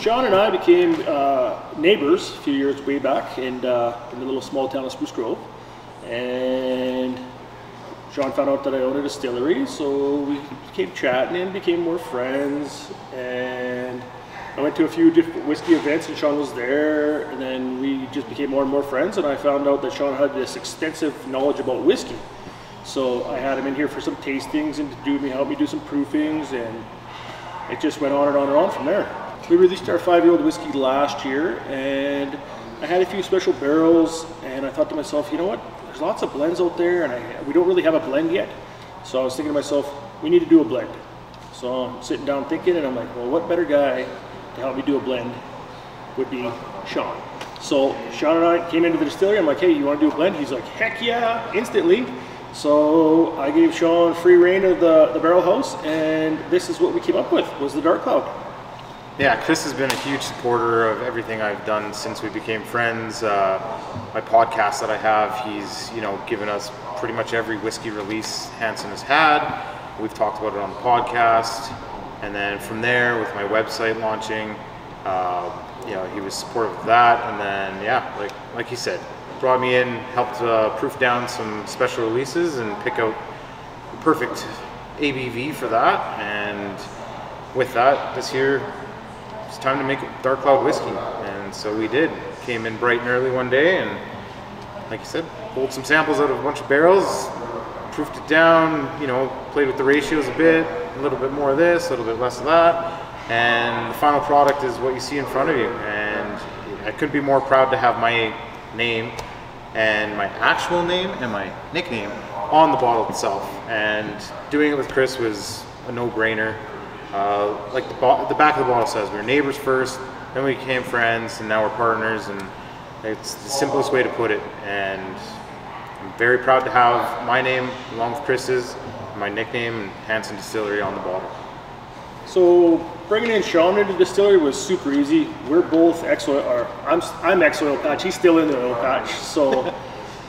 Sean and I became neighbors a few years way back in the little small town of Spruce Grove, and Sean found out that I owned a distillery, so we became chatting and became more friends. And I went to a few different whiskey events, and Sean was there, and then we just became more and more friends. And I found out that Sean had this extensive knowledge about whiskey, so I had him in here for some tastings and to help me do some proofings, and it just went on and on and on from there. We released our 5-year-old whiskey last year, and I had a few special barrels, and I thought to myself, you know what, there's lots of blends out there, and we don't really have a blend yet. So I was thinking to myself, we need to do a blend. So I'm sitting down thinking, and I'm like, well, what better guy to help me do a blend would be Sean. So Sean and I came into the distillery. I'm like, hey, you want to do a blend? He's like, heck yeah, instantly. So I gave Sean free reign of the barrel house, and this is what we came up with, was the Dark Cloud. Yeah, Chris has been a huge supporter of everything I've done since we became friends. My podcast that I have, he's given us pretty much every whiskey release Hansen has had. We've talked about it on the podcast, and then from there with my website launching, he was supportive of that. And then like he said, brought me in, helped proof down some special releases and pick out the perfect ABV for that. And with that, this year it's time to make Dark Cloud whiskey, and so we did. Came in bright and early one day, and like you said, pulled some samples out of a bunch of barrels, proofed it down, played with the ratios a bit, a little bit more of this, a little bit less of that, and the final product is what you see in front of you. And I couldn't be more proud to have my name and my actual name and my nickname on the bottle itself. And doing it with Chris was a no-brainer. Like the back of the bottle says, we were neighbors first, then we became friends, and now we're partners, and it's the simplest way to put it. And I'm very proud to have my name along with Chris's, my nickname, and Hansen Distillery on the bottle. So bringing in Sean into the distillery was super easy. We're both ex-oil, or I'm ex-oil patch, he's still in the oil patch, so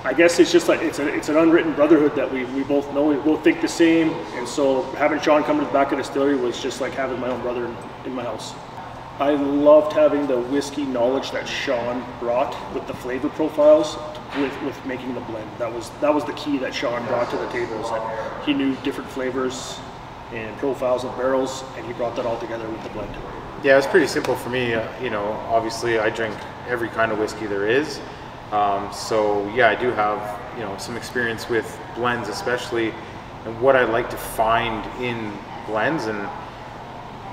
I guess it's just like it's an unwritten brotherhood that we both know. We both think the same, and so having Sean come to the back of the distillery was just like having my own brother in my house. I loved having the whiskey knowledge that Sean brought with the flavor profiles with making the blend. That was the key that Sean brought to the table, is that he knew different flavors and profiles of barrels, and he brought that all together with the blend. Yeah, it's pretty simple for me. Obviously I drink every kind of whiskey there is. So yeah, I do have some experience with blends, especially, and what I like to find in blends. And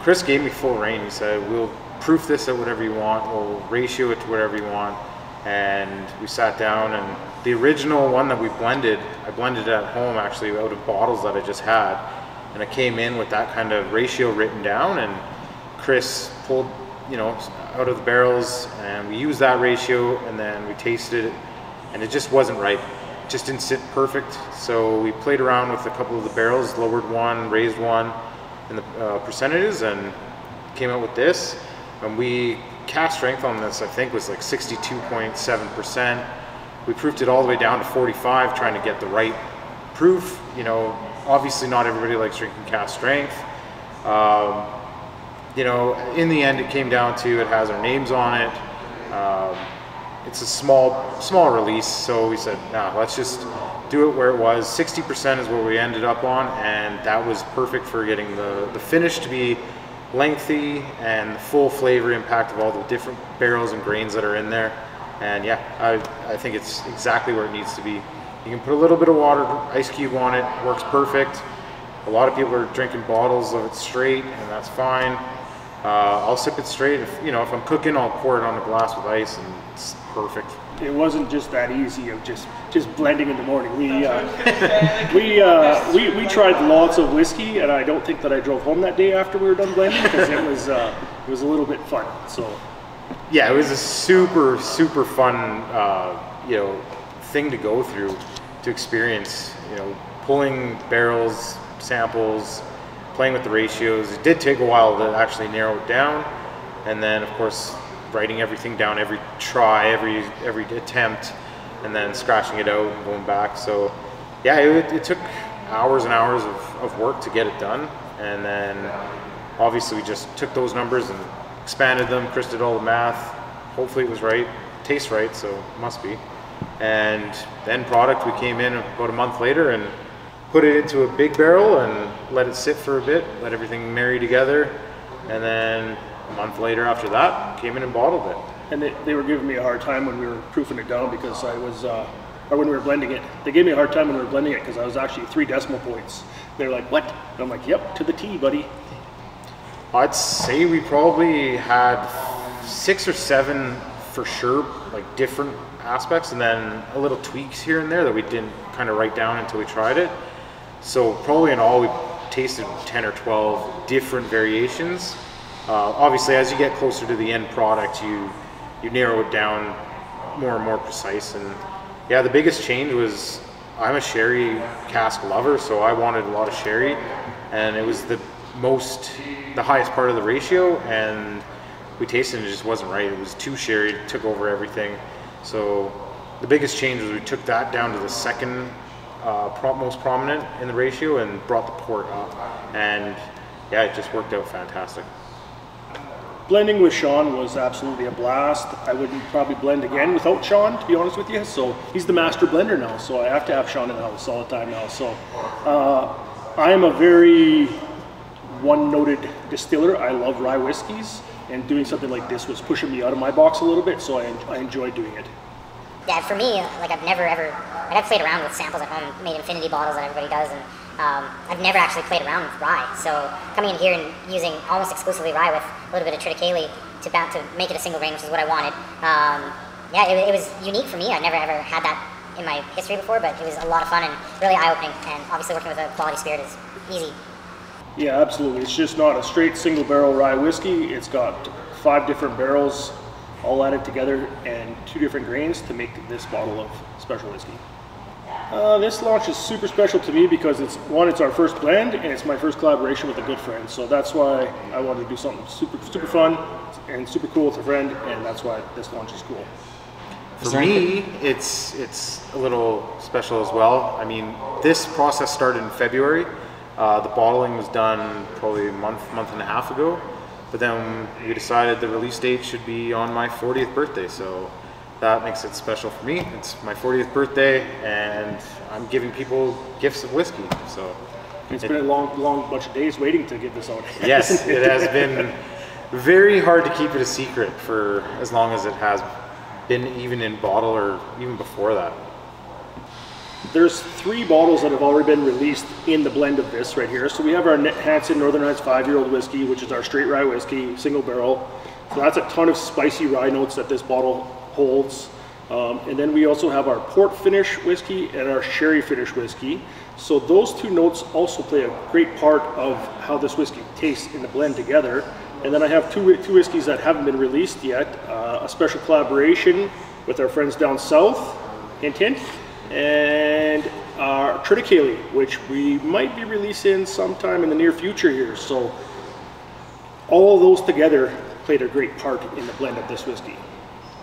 Chris gave me full reign. He said, we'll proof this at whatever you want, we'll ratio it to whatever you want. And we sat down, and the original one that I blended at home, actually, out of bottles that I just had, and I came in with that kind of ratio written down, and Chris pulled out of the barrels, and we used that ratio, and then we tasted it, and it just wasn't right. It just didn't sit perfect. So we played around with a couple of the barrels, lowered one, raised one in the percentages, and came out with this. And we cast strength on this, I think, was like 62.7%. We proofed it all the way down to 45, trying to get the right proof. Obviously not everybody likes drinking cast strength. In the end, it came down to, it has our names on it. It's a small release, so we said, nah, let's just do it where it was. 60% is what we ended up on, and that was perfect for getting the finish to be lengthy and the full flavor impact of all the different barrels and grains that are in there. And yeah, I think it's exactly where it needs to be. You can put a little bit of water, ice cube on it, works perfect. A lot of people are drinking bottles of it straight, and that's fine. I'll sip it straight. If I'm cooking, I'll pour it on a glass with ice, and it's perfect. It wasn't just that easy of just blending in the morning. We tried lots of whiskey, and I don't think that I drove home that day after we were done blending, because it was a little bit fun. So yeah, it was a super fun thing to go through, to experience. Pulling barrels, samples, playing with the ratios. It did take a while to actually narrow it down, and then of course writing everything down, every try, every attempt, and then scratching it out and going back. So yeah, it took hours and hours of work to get it done, and then obviously we just took those numbers and expanded them. Chris did all the math. Hopefully it was right, tastes right, so it must be. And the end product, we came in about a month later and put it into a big barrel and let it sit for a bit, let everything marry together. And then a month later after that, came in and bottled it. And they were giving me a hard time when we were proofing it down because I was, or when we were blending it. They gave me a hard time when we were blending it because I was actually 3 decimal points. They're like, what? And I'm like, yep, to the T, buddy. I'd say we probably had 6 or 7 for sure, like different aspects, and then a little tweaks here and there that we didn't kind of write down until we tried it. So probably in all we tasted 10 or 12 different variations. Obviously as you get closer to the end product, you narrow it down more and more precise. And yeah, the biggest change was I'm a sherry cask lover, so I wanted a lot of sherry, and it was the highest part of the ratio, and we tasted it, it just wasn't right. It was too sherry, it took over everything. So the biggest change was we took that down to the second most prominent in the ratio and brought the port up, and yeah, it just worked out fantastic. Blending with Sean was absolutely a blast. I wouldn't probably blend again without Sean, to be honest with you. So he's the master blender now, so I have to have Sean in the house all the time now. So I am a very one-noted distiller. I love rye whiskeys, and doing something like this was pushing me out of my box a little bit, so I enjoyed doing it. Yeah, for me, like I've played around with samples at home, made infinity bottles that everybody does, and I've never actually played around with rye. So coming in here and using almost exclusively rye with a little bit of triticale to make it a single grain, which is what I wanted. Yeah, it was unique for me. I never ever had that in my history before, but it was a lot of fun and really eye-opening. And obviously working with a quality spirit is easy. Yeah, absolutely. It's just not a straight single barrel rye whiskey. It's got 5 different barrels all added together and 2 different grains to make this bottle of special whiskey. This launch is super special to me because it's our first blend, and it's my first collaboration with a good friend. So that's why I wanted to do something super fun and super cool with a friend, and that's why this launch is cool. For me, it's a little special as well. I mean, this process started in February. The bottling was done probably a month and a half ago, but then we decided the release date should be on my 40th birthday, so that makes it special for me. It's my 40th birthday, and I'm giving people gifts of whiskey. So it's been a long bunch of days waiting to get this out. Yes, it has been very hard to keep it a secret for as long as it has been, even in bottle or even before that. There's 3 bottles that have already been released in the blend of this right here. So we have our Hansen Northern Lights 5-year-old whiskey, which is our straight rye whiskey, single barrel. So that's a ton of spicy rye notes that this bottle holds. And then we also have our port finish whiskey and our sherry finish whiskey. So those 2 notes also play a great part of how this whiskey tastes in the blend together. And then I have two whiskeys that haven't been released yet. A special collaboration with our friends down south, hint hint, and our triticale, which we might be releasing sometime in the near future here. So all of those together played a great part in the blend of this whiskey.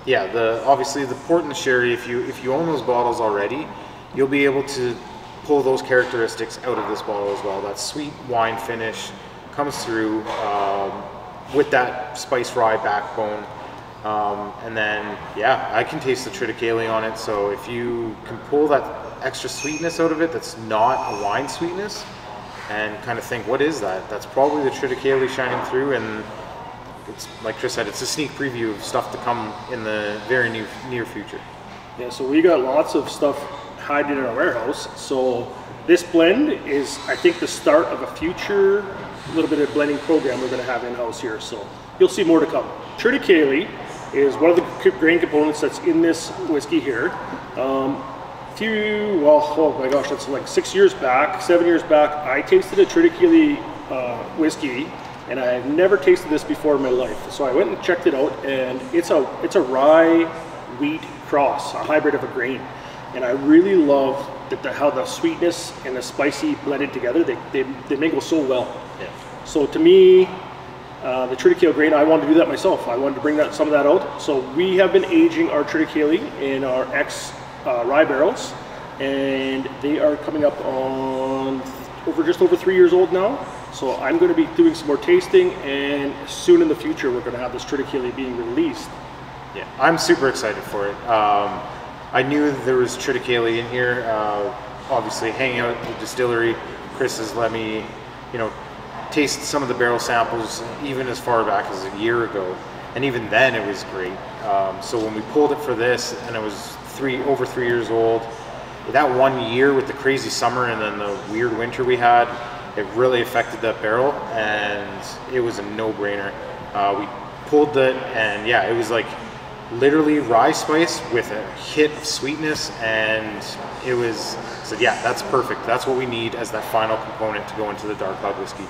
Yeah, obviously the port and the sherry, if you own those bottles already, you'll be able to pull those characteristics out of this bottle as well. That sweet wine finish comes through with that spice rye backbone. And then, yeah, I can taste the triticale on it. So if you can pull that extra sweetness out of it that's not a wine sweetness, and kind of think, what is that? That's probably the triticale shining through, and it's like Chris said, it's a sneak preview of stuff to come in the very near future. Yeah, so we got lots of stuff hiding in our warehouse. So this blend is, I think, the start of a future little bit of blending program we're going to have in-house here. So you'll see more to come. Triticale is one of the grain components that's in this whiskey here. Oh my gosh, that's like 7 years back, I tasted a triticale whiskey, and I have never tasted this before in my life. So I went and checked it out, and it's a rye wheat cross, a hybrid of a grain. And I really love how the sweetness and the spicy blended together. They mingle so well. Yeah. So to me, the triticale grain, I wanted to do that myself. I wanted to bring some of that out. So we have been aging our triticale in our rye barrels, and they are coming up on just over 3 years old now. So I'm going to be doing some more tasting, and soon in the future we're going to have this triticale being released. Yeah, I'm super excited for it. I knew there was triticale in here. Obviously, hanging out at the distillery, Chris has let me, you know, taste some of the barrel samples even as far back as a year ago, and even then it was great. So when we pulled it for this, and it was over 3 years old, that 1 year with the crazy summer and then the weird winter we had, it really affected that barrel, and it was a no-brainer. We pulled it, and yeah, it was like literally rye spice with a hit of sweetness, and it was, so yeah, that's perfect. That's what we need as that final component to go into the Dark Cloud whiskey.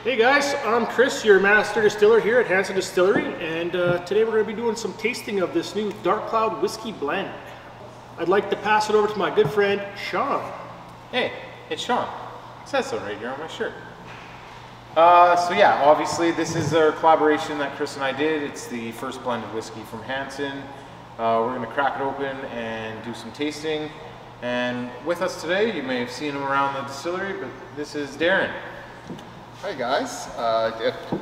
Hey guys, I'm Chris, your master distiller here at Hanson Distillery, and today we're going to be doing some tasting of this new Dark Cloud whiskey blend. I'd like to pass it over to my good friend, Sean. Hey, it's Sean. It says so right here on my shirt. So yeah, obviously this is our collaboration that Chris and I did. It's the first blended whiskey from Hanson. We're going to crack it open and do some tasting. And with us today, you may have seen him around the distillery, but this is Darren. Hi guys,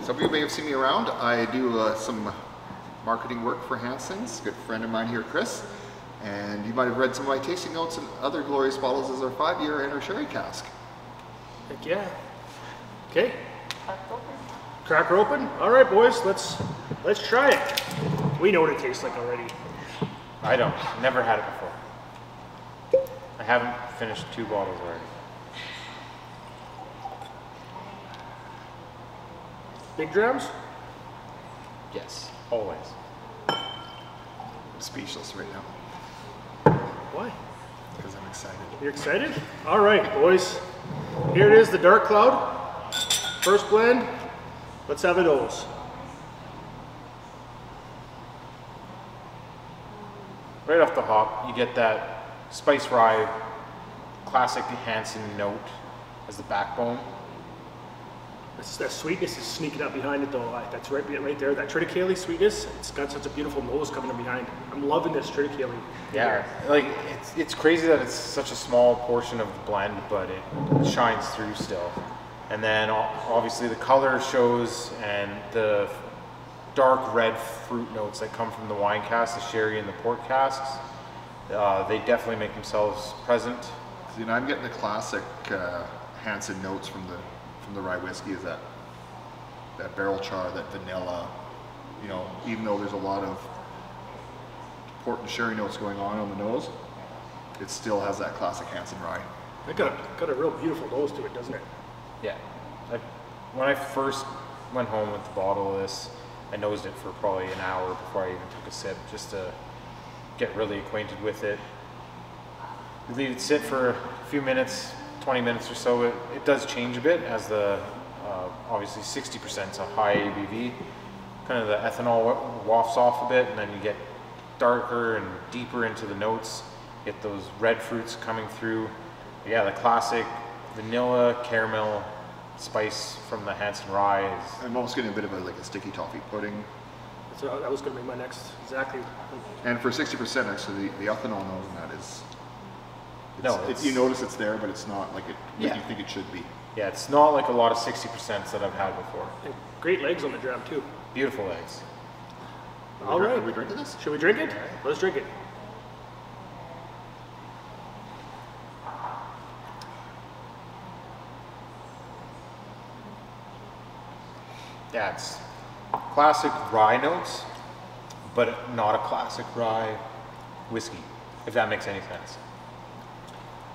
some of you may have seen me around. I do some marketing work for Hanson's. A good friend of mine here, Chris. And you might have read some of my tasting notes and other glorious bottles as our 5-year and our sherry cask. Heck yeah. Okay. Cracker open. All right, boys. Let's try it. We know what it tastes like already. I don't. Never had it before. I haven't finished 2 bottles already. Big drams? Yes, always. I'm speechless right now Why? because I'm excited. You're excited? All right, boys. Here it is, the Dark Cloud. First blend. Let's have a nose. Right off the hop, you get that spice rye, classic Hanson note as the backbone. That sweetness is sneaking up behind it though. That's right there. That triticale sweetness. It's got such a beautiful nose coming up behind. I'm loving this triticale. Yeah, like it's crazy that it's such a small portion of the blend, but it shines through still. And then obviously the color shows, and the dark red fruit notes that come from the wine casks, the sherry and the port casks, they definitely make themselves present. You know, I'm getting the classic Hanson notes from the rye whiskey. Is that barrel char, that vanilla. You know, even though there's a lot of port and sherry notes going on the nose, it still has that classic Hanson rye. It got a real beautiful nose to it, doesn't it? Yeah. When I first went home with the bottle of this, I nosed it for probably an hour before I even took a sip, just to get really acquainted with it. You leave it sit for a few minutes, 20 minutes or so. It does change a bit as the, obviously 60% is a high ABV. Kind of the ethanol wafts off a bit, and then you get darker and deeper into the notes. Get those red fruits coming through. Yeah, the classic vanilla, caramel, spice from the Hanson rye. I'm almost getting a bit of like a sticky toffee pudding. That was going to be my next, exactly. And for 60%, actually, the ethanol nose in that is. No, you notice it's there, but it's not like you think it should be. Yeah, it's not like a lot of 60% that I've had before. And great legs on the dram too. Beautiful eggs. All right. Are we drinking this? Should we drink it? Let's drink it. Yeah, it's classic rye notes, but not a classic rye whiskey, if that makes any sense.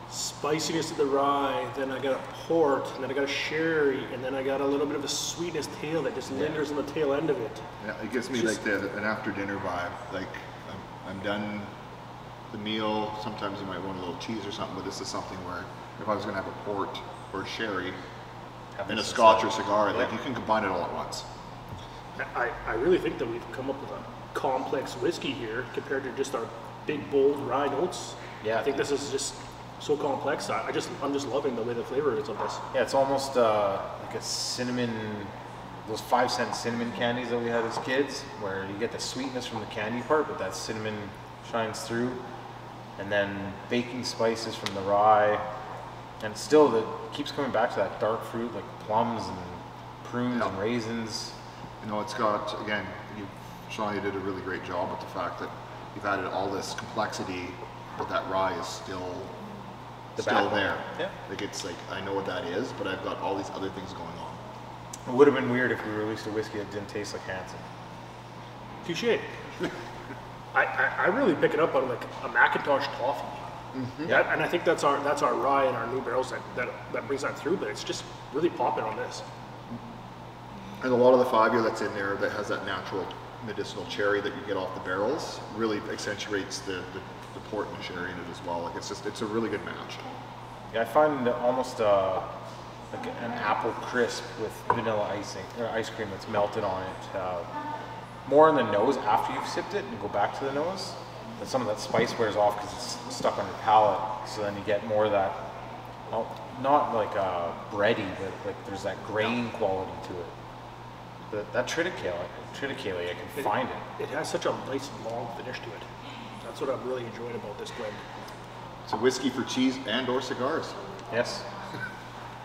Spiciness of the rye, then I got a port, and then I got a sherry, and then I got a little bit of a sweetness tail that just lingers on the tail end of it. Yeah, it gives me like an after dinner vibe. Like I'm done the meal. Sometimes I might want a little cheese or something, but this is something where if I was going to have a port or a sherry and a scotch or cigar, like you can combine it all at once. I really think that we've come up with a complex whiskey here compared to just our big bold rye notes. Yeah, I think this is just so complex. I'm just loving the way the flavor is of this. Yeah, it's almost like a cinnamon, those 5-cent cinnamon candies that we had as kids, where you get the sweetness from the candy part, but that cinnamon shines through. And then baking spices from the rye. And still, it keeps coming back to that dark fruit, like plums and prunes and raisins. You know, it's got, again, Sean, you did a really great job with the fact that you've added all this complexity, but that rye is still there. Yeah. Like, it's like, I know what that is, but I've got all these other things going on. It would have been weird if we released a whiskey that didn't taste like Hansen. Touche. I really pick it up on like a Macintosh toffee. Yeah, and I think that's our rye and our new barrels that brings that through, but it's just really popping on this. And a lot of the 5-year that's in there that has that natural medicinal cherry that you get off the barrels really accentuates the port and the sherry in it as well. Like, it's a really good match. Yeah, I find almost like an apple crisp with vanilla icing or ice cream that's melted on it. More in the nose after you've sipped it and go back to the nose. And some of that spice wears off because it's stuck on your palate. So then you get more of that, well, not like bready, but like there's that grain quality to it. That triticale, I can find it. It has such a nice long finish to it. That's what I'm really enjoying about this blend. It's a whiskey for cheese and or cigars. Yes.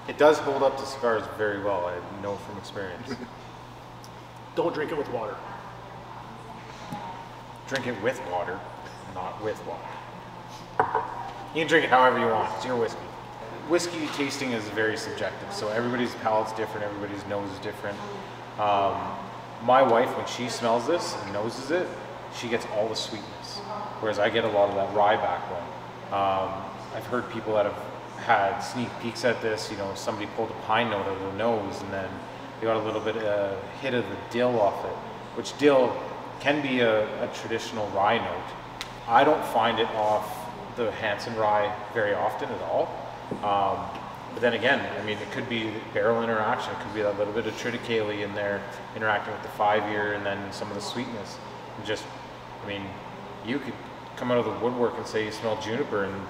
It does hold up to cigars very well, I know from experience. Don't drink it with water. Drink it with water, not with water. You can drink it however you want, it's your whiskey. Whiskey tasting is very subjective, so everybody's palate's different, everybody's nose is different. My wife, when she smells this and noses it, she gets all the sweetness, whereas I get a lot of that rye backbone. I've heard people that have had sneak peeks at this, you know, somebody pulled a pine note out of the nose and then they got a little bit hit of the dill off it, which dill can be a traditional rye note. I don't find it off the Hansen rye very often at all. But then again, I mean, it could be barrel interaction. It could be that little bit of triticale in there interacting with the 5-year and then some of the sweetness. And just, I mean, you could come out of the woodwork and say you smell juniper and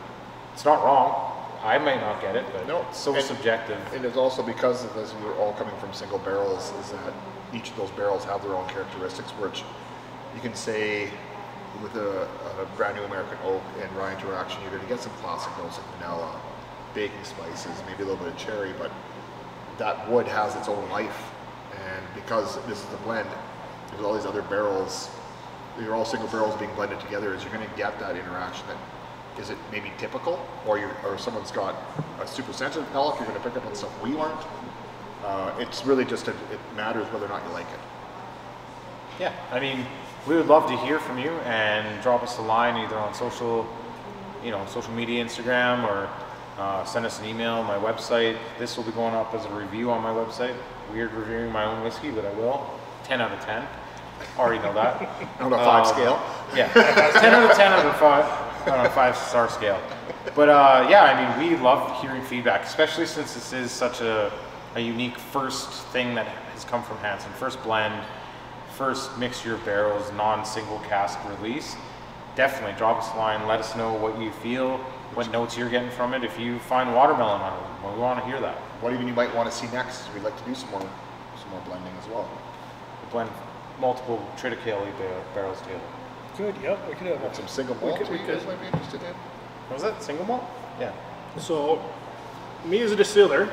it's not wrong. I might not get it, but no, it's so subjective. And it's also because of this, we're all coming from single barrels, is that each of those barrels have their own characteristics, which you can say with a brand new American oak and rye interaction, you're going to get some classic notes like vanilla, baking spices, maybe a little bit of cherry, but that wood has its own life. And because this is a blend, there's all these other barrels, they're all single barrels being blended together, is you're going to get that interaction that is it maybe typical, or someone's got a super sensitive palate, you're going to pick up on stuff we aren't. It's really just, it matters whether or not you like it. Yeah, I mean, we would love to hear from you and drop us a line either on social media, Instagram, or send us an email on my website. This will be going up as a review on my website. Weird reviewing my own whiskey, but I will. 10 out of 10. Already know that. On a 5 scale? Yeah, 10 out of 10 on a 5-star scale. But yeah, I mean, we love hearing feedback, especially since this is such a unique first thing that has come from Hansen. First blend, first mixture of barrels, non-single cask release. Definitely drop us a line, let us know what you feel, what notes you're getting from it. If you find watermelon on it, well, we want to hear that. What even you might want to see next? We'd like to do some more blending as well. We blend multiple triticale barrels together. Good, yep, we could have Got some single malt you guys might be interested in. What was that, single malt? Yeah. So, me as a distiller,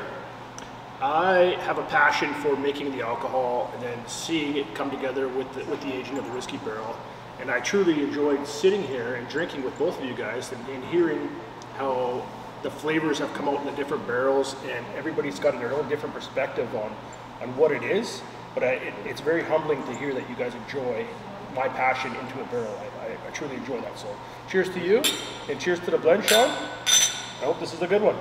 I have a passion for making the alcohol and then seeing it come together with the aging of the whiskey barrel. And I truly enjoyed sitting here and drinking with both of you guys and hearing how the flavors have come out in the different barrels, and everybody's got their own different perspective on what it is. But it's very humbling to hear that you guys enjoy my passion into a barrel. I truly enjoy that. So cheers to you, and cheers to the blend, Sean. I hope this is a good one.